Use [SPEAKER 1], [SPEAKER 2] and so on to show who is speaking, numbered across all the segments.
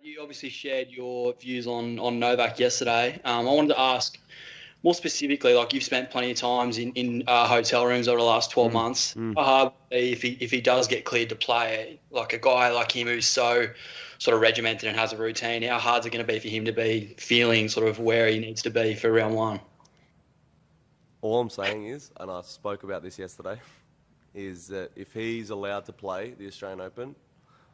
[SPEAKER 1] You obviously shared your views on Novak yesterday. I wanted to ask more specifically, like you've spent plenty of times in hotel rooms over the last 12 months. How hard would it be if he does get cleared to play, like a guy like him who's so sort of regimented and has a routine, how hard is it going to be for him to be feeling sort of where he needs to be for round one?
[SPEAKER 2] All I'm saying is, and I spoke about this yesterday, is that if he's allowed to play the Australian Open,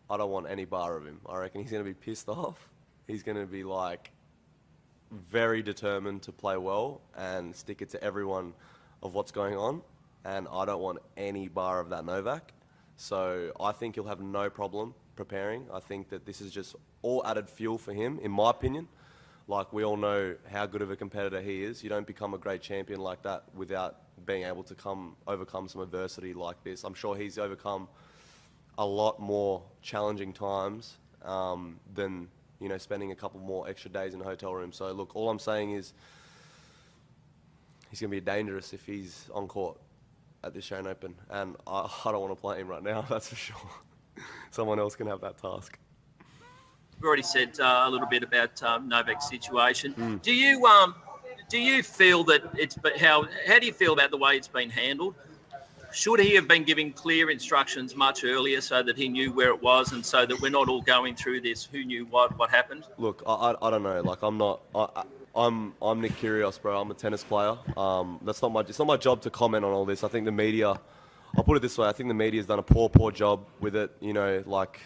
[SPEAKER 2] I don't want any bar of him. I reckon he's going to be pissed off. He's going to be like very determined to play well and stick it to everyone of what's going on. And I don't want any bar of that Novak. So I think he'll have no problem preparing. I think that this is just all added fuel for him, in my opinion. Like, we all know how good of a competitor he is. You don't become a great champion like that without being able to overcome some adversity like this. I'm sure he's overcome a lot more challenging times than, you know, spending a couple more extra days in a hotel room. So, look, all I'm saying is he's going to be dangerous if he's on court at the Australian Open. And I don't want to play him right now, that's for sure. Someone else can have that task.
[SPEAKER 3] We've already said a little bit about Novak's situation. Do you feel that how do you feel about the way it's been handled? Should he have been giving clear instructions much earlier so that he knew where it was, and so that we're not all going through this who knew what happened?
[SPEAKER 2] Look, I don't know. Like, I'm Nick Kyrgios, bro. I'm a tennis player. It's not my job to comment on all this. I think the media, I'll put it this way, I think the media's done a poor job with it. You know, like,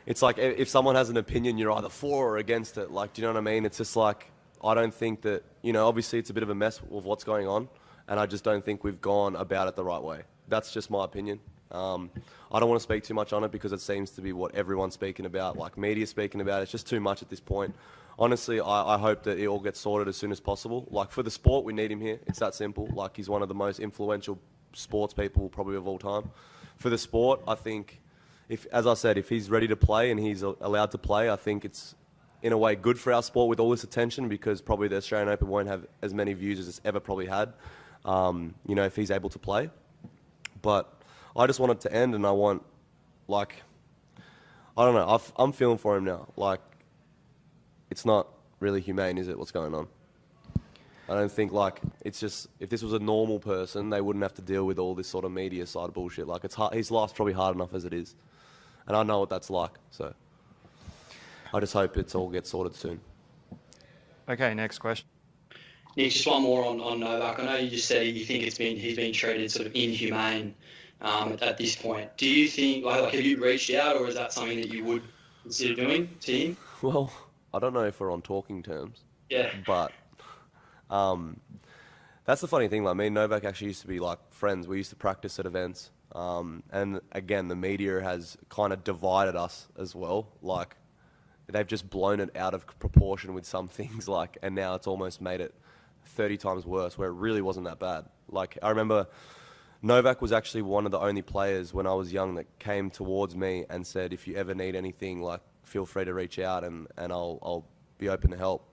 [SPEAKER 2] it's like if someone has an opinion, you're either for or against it. Like, do you know what I mean? It's just like, I don't think that, you know, obviously it's a bit of a mess with what's going on, and I just don't think we've gone about it the right way. That's just my opinion. I don't want to speak too much on it because it seems to be what everyone's speaking about, like media speaking about. It's just too much at this point. Honestly, I hope that it all gets sorted as soon as possible. Like, for the sport, we need him here. It's that simple. Like, he's one of the most influential sports people probably of all time. For the sport, I think, as I said, if he's ready to play and he's allowed to play, I think it's, in a way, good for our sport with all this attention, because probably the Australian Open won't have as many views as it's ever probably had, you know, if he's able to play. But I just want it to end, and I want, like, I don't know, I'm feeling for him now. Like, it's not really humane, is it, what's going on? I don't think, like, it's just, if this was a normal person, they wouldn't have to deal with all this sort of media side bullshit. Like, it's hard, his life's probably hard enough as it is. And I know what that's like, so I just hope it all gets sorted soon.
[SPEAKER 4] Okay, next question.
[SPEAKER 1] Nick, just one more on Novak. I know you just said you think he's been treated sort of inhumane at this point. Do you think, like, have you reached out, or is that something that you would consider doing to him?
[SPEAKER 2] Well, I don't know if we're on talking terms.
[SPEAKER 1] Yeah.
[SPEAKER 2] But that's the funny thing. Like, me and Novak actually used to be like friends. We used to practice at events. And again, the media has kind of divided us as well. Like, they've just blown it out of proportion with some things, like, and now it's almost made it 30 times worse, where it really wasn't that bad. Like, I remember Novak was actually one of the only players when I was young that came towards me and said, if you ever need anything, like, feel free to reach out and I'll be open to help.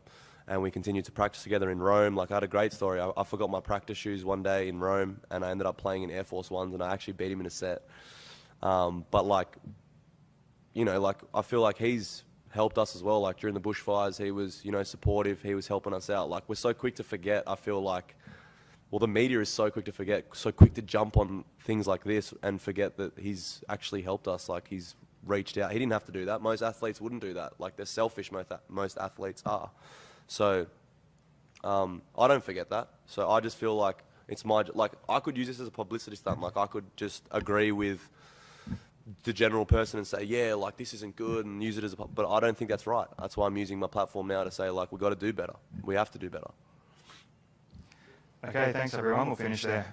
[SPEAKER 2] And we continued to practice together in Rome. Like, I had a great story. I forgot my practice shoes one day in Rome, and I ended up playing in Air Force Ones, and I actually beat him in a set. But, like, you know, like, I feel like he's helped us as well. Like, during the bushfires, he was, you know, supportive. He was helping us out. Like, we're so quick to forget, I feel like, well, the media is so quick to forget, so quick to jump on things like this and forget that he's actually helped us. Like, he's reached out. He didn't have to do that. Most athletes wouldn't do that. Like, they're selfish, most athletes are. So I don't forget that. So I just feel like it's like, I could use this as a publicity stunt. Like, I could just agree with the general person and say, yeah, like, this isn't good, and use it as but I don't think that's right. That's why I'm using my platform now to say, like, we've got to do better. We have to do better.
[SPEAKER 4] Okay, thanks everyone. We'll finish there.